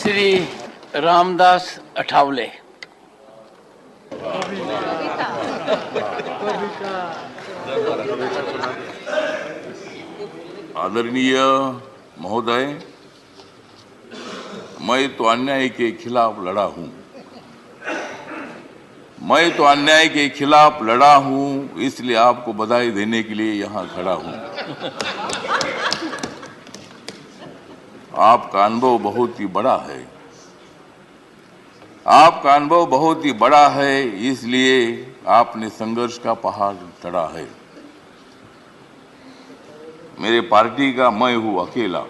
श्री रामदास अठावले। आदरणीय महोदय, मैं तो अन्याय के खिलाफ लड़ा हूं। मैं तो अन्याय के खिलाफ लड़ा हूं, इसलिए आपको बधाई देने के लिए यहां खड़ा हूं। आपका अनुभव बहुत ही बड़ा है। आपका अनुभव बहुत ही बड़ा है, इसलिए आपने संघर्ष का पहाड़ चढ़ा है। मेरे पार्टी का मैं हूं अकेला।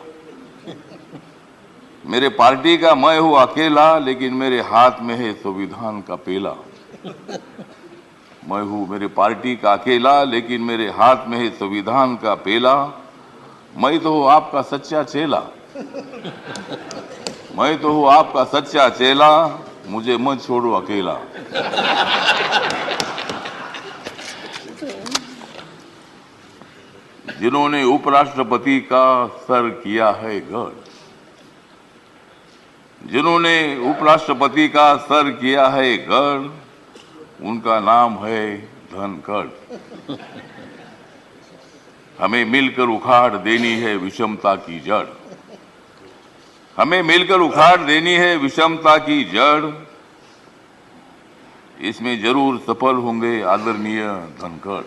मेरे पार्टी का मैं हूं अकेला, लेकिन मेरे हाथ में है संविधान का पेला। मैं हूं मेरे पार्टी का अकेला, लेकिन मेरे हाथ में है संविधान का पेला। मैं तो हूं आपका सच्चा चेला। मैं तो हूं आपका सच्चा चेला, मुझे मत छोड़ो अकेला। जिन्होंने उपराष्ट्रपति का सर किया है गढ़, जिन्होंने उपराष्ट्रपति का सर किया है गढ़, उनका नाम है धनखड़। हमें मिलकर उखाड़ देनी है विषमता की जड़। हमें मिलकर उखाड़ देनी है विषमता की जड़। इसमें जरूर सफल होंगे आदरणीय धनखड़।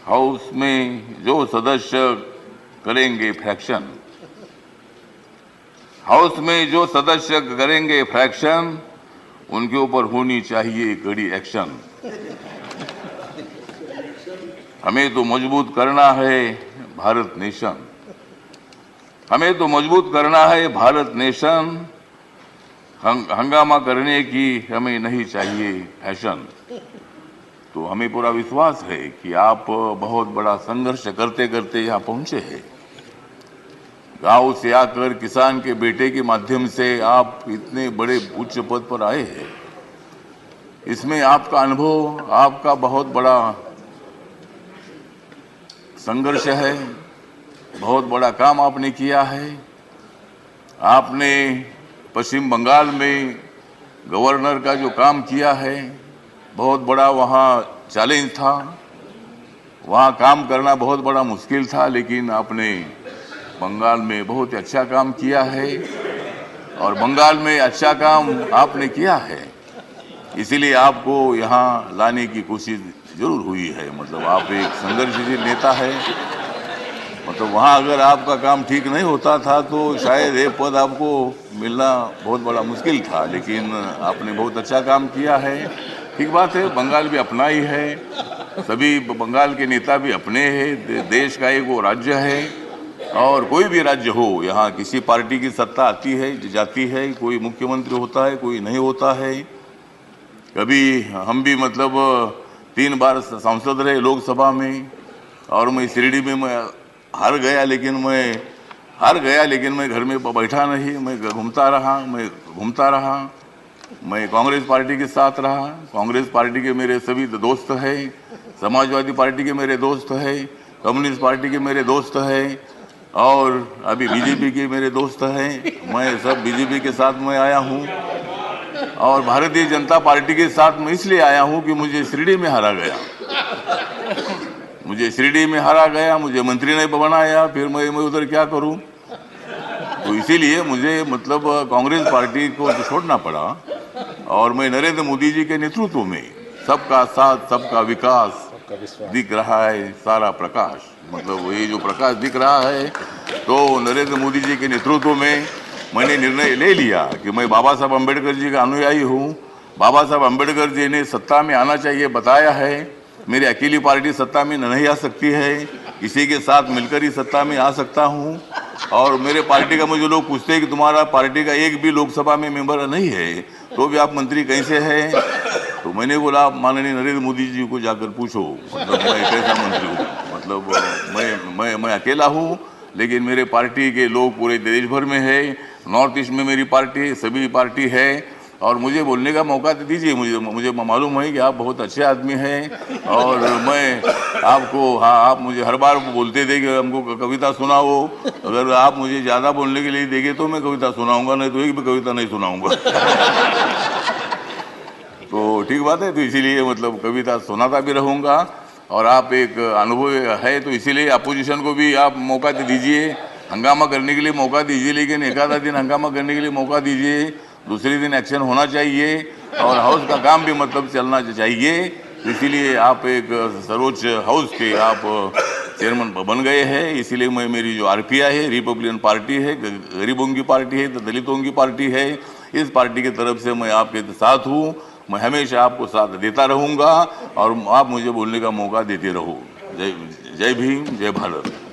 हाउस में जो सदस्य करेंगे फ्रैक्शन, हाउस में जो सदस्य करेंगे फ्रैक्शन, उनके ऊपर होनी चाहिए कड़ी एक्शन। हमें तो मजबूत करना है भारत नेशन। हमें तो मजबूत करना है भारत नेशन। हंगामा करने की हमें नहीं चाहिए फैशन। तो हमें पूरा विश्वास है कि आप बहुत बड़ा संघर्ष करते करते यहाँ पहुंचे हैं। गांव से आकर किसान के बेटे के माध्यम से आप इतने बड़े उच्च पद पर आए हैं। इसमें आपका अनुभव, आपका बहुत बड़ा संघर्ष है। बहुत बड़ा काम आपने किया है। आपने पश्चिम बंगाल में गवर्नर का जो काम किया है, बहुत बड़ा वहाँ चैलेंज था। वहाँ काम करना बहुत बड़ा मुश्किल था, लेकिन आपने बंगाल में बहुत अच्छा काम किया है और बंगाल में अच्छा काम आपने किया है। इसीलिए आपको यहाँ लाने की कोशिश जरूर हुई है। मतलब आप एक संघर्षशील नेता है। मतलब वहाँ अगर आपका काम ठीक नहीं होता था तो शायद ये पद आपको मिलना बहुत बड़ा मुश्किल था, लेकिन आपने बहुत अच्छा काम किया है। ठीक बात है, बंगाल भी अपना ही है। सभी बंगाल के नेता भी अपने हैं। देश का एक वो राज्य है और कोई भी राज्य हो, यहाँ किसी पार्टी की सत्ता आती है जाती है। कोई मुख्यमंत्री होता है, कोई नहीं होता है। कभी हम भी मतलब 3 बार सांसद रहे लोकसभा में, और मैं शिरडी में मैं हार गया, लेकिन मैं घर में बैठा नहीं। मैं घूमता रहा। मैं कांग्रेस पार्टी के साथ रहा। कांग्रेस पार्टी के मेरे सभी दोस्त हैं। समाजवादी पार्टी के मेरे दोस्त हैं। कम्युनिस्ट पार्टी के मेरे दोस्त हैं और अभी बीजेपी के मेरे दोस्त हैं। मैं सब बीजेपी के साथ मैं आया हूँ और भारतीय जनता पार्टी के साथ मैं इसलिए आया हूँ कि मुझे शिरडी में हारा गया। मुझे मंत्री ने बनाया, फिर मैं उधर क्या करूं। तो इसीलिए मुझे मतलब कांग्रेस पार्टी को छोड़ना पड़ा और मैं नरेंद्र मोदी जी के नेतृत्व में सबका साथ सबका विकास दिख रहा है सारा प्रकाश। मतलब ये जो प्रकाश दिख रहा है, तो नरेंद्र मोदी जी के नेतृत्व में मैंने निर्णय ले लिया कि मैं बाबा साहब अम्बेडकर जी का अनुयायी हूँ। बाबा साहब अम्बेडकर जी ने सत्ता में आना चाहिए बताया है। मेरी अकेली पार्टी सत्ता में नहीं आ सकती है, किसी के साथ मिलकर ही सत्ता में आ सकता हूं। और मेरे पार्टी का मुझे लोग पूछते हैं कि तुम्हारा पार्टी का एक भी लोकसभा में मेंबर नहीं है, तो भी आप मंत्री कैसे हैं। तो मैंने बोला माननीय नरेंद्र मोदी जी को जाकर पूछो, मतलब मैं कैसा मंत्री हूँ। मतलब मैं अकेला हूँ, लेकिन मेरे पार्टी के लोग पूरे देश भर में है। नॉर्थ ईस्ट में मेरी पार्टी सभी पार्टी है और मुझे बोलने का मौका तो दीजिए। मुझे मालूम है कि आप बहुत अच्छे आदमी हैं और मैं आपको, हाँ, आप मुझे हर बार बोलते थे कि हमको कविता सुनाओ। अगर आप मुझे ज़्यादा बोलने के लिए देंगे तो मैं कविता सुनाऊंगा, नहीं तो एक भी कविता नहीं सुनाऊंगा। तो ठीक बात है, तो इसीलिए मतलब कविता सुनाता भी रहूँगा। और आप एक अनुभव है तो इसीलिए अपोजिशन को भी आप मौका दीजिए, हंगामा करने के लिए मौका दीजिए, लेकिन एक आधा दिन हंगामा करने के लिए मौका दीजिए, दूसरे दिन एक्शन होना चाहिए और हाउस का काम भी मतलब चलना चाहिए। इसीलिए आप एक सर्वोच्च हाउस के आप चेयरमैन बन गए हैं। इसीलिए मैं, मेरी जो आरपीआई है, रिपब्लिकन पार्टी है, गरीबों की पार्टी है, दलितों की पार्टी है, इस पार्टी की तरफ से मैं आपके साथ हूँ। मैं हमेशा आपको साथ देता रहूँगा और आप मुझे बोलने का मौका देते रहो। जय भीम, जय भारत।